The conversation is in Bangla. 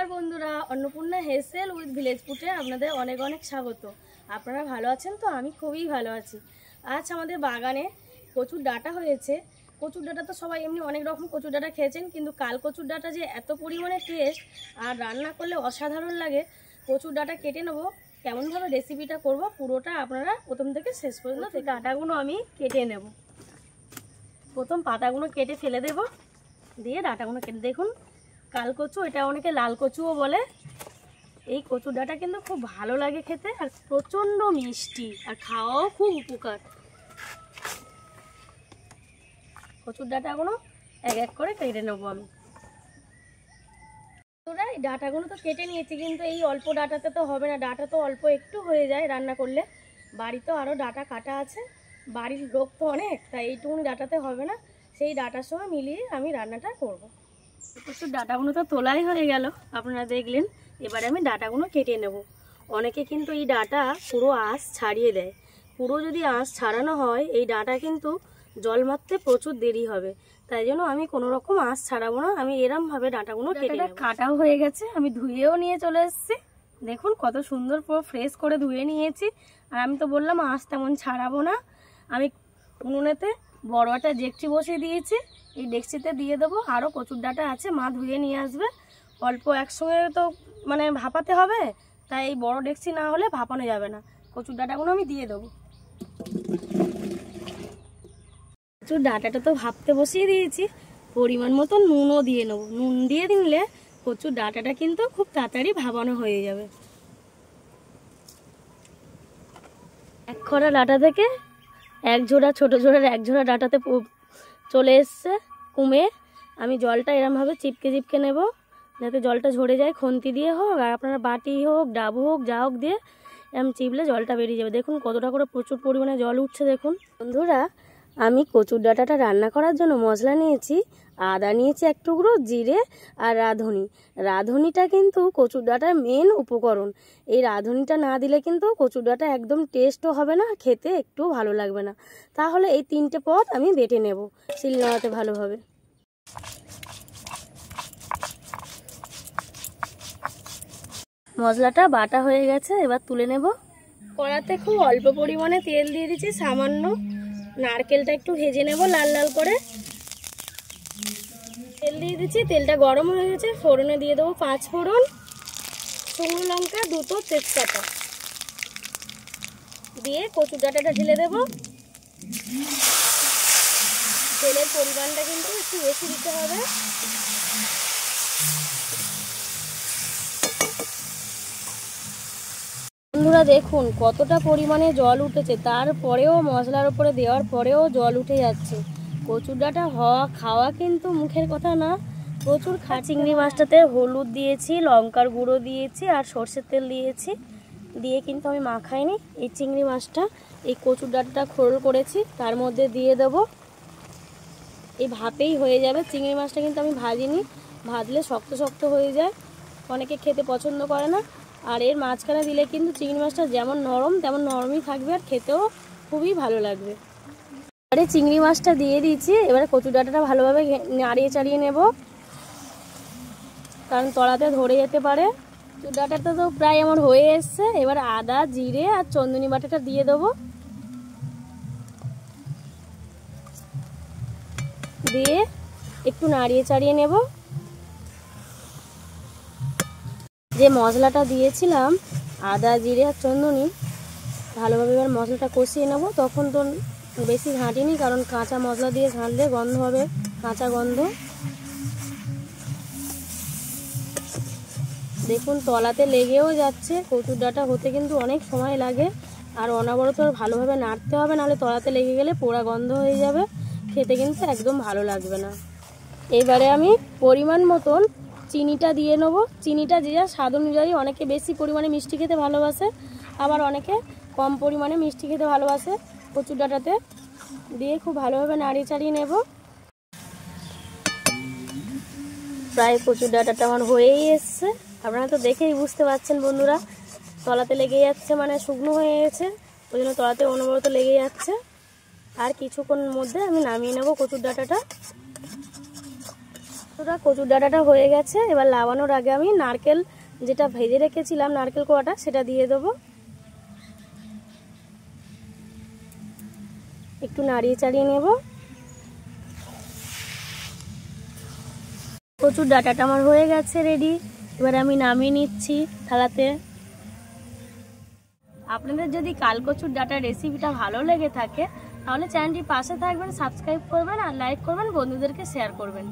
নমস্কার বন্ধুরা, অন্নপূর্ণা হেসেল উইথ ভিলেজ ফুডে আপনাদের অনেক অনেক স্বাগত। আপনারা ভালো আছেন তো? আমি খুবই ভালো আছি। আজ আমাদের বাগানে কচুর ডাঁটা হয়েছে। কচুর ডাঁটা তো সবাই এমনি অনেক রকম কচুর ডাঁটা খেয়েছেন, কিন্তু কাল কচুর ডাঁটা যে এত পরিমাণে টেস্ট আর রান্না করলে অসাধারণ লাগে। কচুর ডাঁটা কেটে নেবো, কেমনভাবে রেসিপিটা করব পুরোটা আপনারা প্রথম থেকে শেষ পর্যন্ত ডাঁটাগুলো আমি কেটে নেব। প্রথম পাতাগুলো কেটে ফেলে দেব, দিয়ে ডাঁটাগুলো কেটে দেখুন কাল কচু, এটা অনেকে লাল কচুও বলে। এই কচুর ডাঁটা কিন্তু খুব ভালো লাগে খেতে, আর প্রচণ্ড মিষ্টি, আর খাওয়াও খুব উপকার। কচুর ডাঁটাগুলো এক এক করে কেটে নেবো আমি। তোরা এই ডাঁটাগুলো তো কেটে নিয়েছি, কিন্তু এই অল্প ডাঁটাতে তো হবে না, ডাঁটা তো অল্প একটু হয়ে যায় রান্না করলে। বাড়িতেও আরও ডাঁটা কাটা আছে, বাড়ির লোক তো অনেক, তাই এইটুকুনি ডাঁটাতে হবে না। সেই ডাঁটার সঙ্গে মিলিয়ে আমি রান্নাটা করবো। কচুর ডাঁটাগুলো তো তোলাই হয়ে গেল, আপনারা দেখলেন। এবারে আমি ডাঁটাগুলো কেটে নেব। অনেকে কিন্তু এই ডাঁটা পুরো আঁশ ছাড়িয়ে দেয়। পুরো যদি আঁশ ছাড়ানো হয়, এই ডাঁটা কিন্তু জল মারতে প্রচুর দেরি হবে। তাই জন্য আমি কোনো রকম আঁশ ছাড়াবো না, আমি এরমভাবে ডাঁটাগুলো কেটে নেব। কাটাও হয়ে গেছে, আমি ধুয়েও নিয়ে চলে এসেছি। দেখুন কত সুন্দর পুরো ফ্রেশ করে ধুয়ে নিয়েছি। আর আমি তো বললাম আঁশ তেমন ছাড়াবো না। আমি উনুনেতে বড় একটা ডেকচি বসিয়ে দিয়েছি, এই ডেকচিতে দিয়ে দেবো। আরও কচুর ডাঁটা আছে, মা ধুয়ে নিয়ে আসবে। অল্প একসঙ্গে তো মানে ভাপাতে হবে, তাই এই বড় ডেকচি না হলে ভাপানো যাবে না। কচুর ডাঁটাগুলো আমি দিয়ে দেবো। কচুর ডাঁটাটা তো ভাপতে বসিয়ে দিয়েছি, পরিমাণ মতো নুনও দিয়ে নেবো। নুন দিয়ে দিলে কচুর ডাঁটাটা কিন্তু খুব তাড়াতাড়ি ভাপানো হয়ে যাবে। এক খরা ডাঁটা থেকে এক ঝোড়া, ছোটো ঝোড়ার এক ঝোড়া ডাঁটাতে চলে এসছে কমে। আমি জলটা এরমভাবে চিপকে চিপকে নেব, যাতে জলটা ঝরে যায়। খন্তি দিয়ে হোক, আর আপনারা বাটি হোক, ডাবু হোক, যা হোক দিয়ে এরম চিপলে জলটা বেরিয়ে যাবে। দেখুন কতটা করে প্রচুর পরিমাণে জল উঠছে। দেখুন বন্ধুরা, আমি কচুর ডাঁটাটা রান্না করার জন্য মশলা নিয়েছি। আদা নিয়েছি এক টুকরো, জিরে আর রাঁধুনি। রাঁধুনিটা কিন্তু কচুর ডাঁটার মেন উপকরণ। এই রাঁধুনিটা না দিলে কিন্তু কচুর ডাঁটা একদম টেস্টও হবে না, খেতে একটুও ভালো লাগবে না। তাহলে এই তিনটে পদ আমি বেটে নেব শিলনোড়াতে ভালোভাবে। মশলাটা বাটা হয়ে গেছে, এবার তুলে নেব। কড়াতে খুব অল্প পরিমাণে তেল দিয়ে দিচ্ছি, সামান্য। নারকেলটা একটু ভেজে নেব লাল লাল করে। তেল দিয়ে দিচ্ছি, তেলটা গরম হয়ে গেছে। ফোড়নে দিয়ে দেবো 5 ফোড়ন, শুকনো লঙ্কা, 2 তেজপাতা দিয়ে কচুর ডাঁটাটা ঢেলে দেবো। তেলের পরিমাণটা কিন্তু একটু বেশি দিতে হবে। বন্ধুরা দেখুন কতটা পরিমাণে জল উঠেছে, তারপরেও মশলার উপরে দেওয়ার পরেও জল উঠে যাচ্ছে। কচুর ডাঁটা খাওয়া কিন্তু মুখের কথা না, প্রচুর চিংড়ি মাছটাতে হলুদ দিয়েছি, লঙ্কার গুঁড়ো দিয়েছি, আর সর্ষের তেল দিয়েছি। দিয়ে কিন্তু আমি মাখাইনি। এই চিংড়ি মাছটা এই কচুর ডাঁটাটা খোল করেছি, তার মধ্যে দিয়ে দেবো। এই ভাপেই হয়ে যাবে। চিংড়ি মাছটা কিন্তু আমি ভাজিনি, ভাজলে শক্ত শক্ত হয়ে যায়, অনেকে খেতে পছন্দ করে না। আর এর মাঝখানে দিলে কিন্তু চিংড়ি মাছটা যেমন নরম তেমন নরমই থাকবে, আর খেতেও খুবই ভালো লাগবে। এবারে চিংড়ি মাছটা দিয়ে দিয়েছি। এবারে কচুর ডাঁটাটা ভালোভাবে নাড়িয়ে চাড়িয়ে নেব, কারণ তলাতে ধরে যেতে পারে। কচুর ডাঁটাটা তো প্রায় আমার হয়ে এসছে। এবার আদা, জিরে আর চন্দনী বাটাটা দিয়ে দেবো। দিয়ে একটু নাড়িয়ে চাড়িয়ে নেব। যে মশলাটা দিয়েছিলাম আদা, জিরে আর চন্দনী, ভালোভাবে এবার মশলাটা কষিয়ে নেব। তখন তো বেশি ঘাঁটিনি, কারণ কাঁচা মশলা দিয়ে ঘাঁটলে গন্ধ হবে, কাঁচা গন্ধ। দেখুন তলাতে লেগেও যাচ্ছে। কচুর ডাঁটা হতে কিন্তু অনেক সময় লাগে, আর অনবরত ভালোভাবে নাড়তে হবে, নাহলে তলাতে লেগে গেলে পোড়া গন্ধ হয়ে যাবে, খেতে কিন্তু একদম ভালো লাগবে না। এবারে আমি পরিমাণ মতন চিনিটা দিয়ে নেবো। চিনিটা যে যা স্বাদ অনুযায়ী, অনেকে বেশি পরিমাণে মিষ্টি খেতে ভালোবাসে, আবার অনেকে কম পরিমাণে মিষ্টি খেতে ভালোবাসে। কচুর ডাঁটাতে দিয়ে খুব ভালোভাবে নাড়িয়ে চাড়িয়ে নেব। প্রায় কচুর ডাঁটাটা আমার হয়েই এসছে, আপনারা তো দেখেই বুঝতে পারছেন বন্ধুরা। তলাতে লেগে যাচ্ছে মানে শুকনো হয়ে গেছে, ওই জন্য তলাতে অনবরত লেগে যাচ্ছে। আর কিছুক্ষণের মধ্যে আমি নামিয়ে নেব কচুর ডাঁটাটা। বন্ধুরা কচুর ডাঁটাটা হয়ে গেছে, এবার লাগানোর আগে আমি নারকেল যেটা ভেজে রেখেছিলাম নারকেল কোয়াটা সেটা দিয়ে দেবো। একটু নাড়িয়ে চাড়িয়ে নেব। কচুর ডাঁটাটা আমার হয়ে গেছে রেডি, এবার আমি নামিয়ে নিচ্ছি থালাতে। আপনাদের যদি কালকচুর ডাঁটার রেসিপিটা ভালো লেগে থাকে তাহলে চ্যানেলটির পাশে থাকবেন, সাবস্ক্রাইব করবেন আর লাইক করবেন, বন্ধুদেরকে শেয়ার করবেন।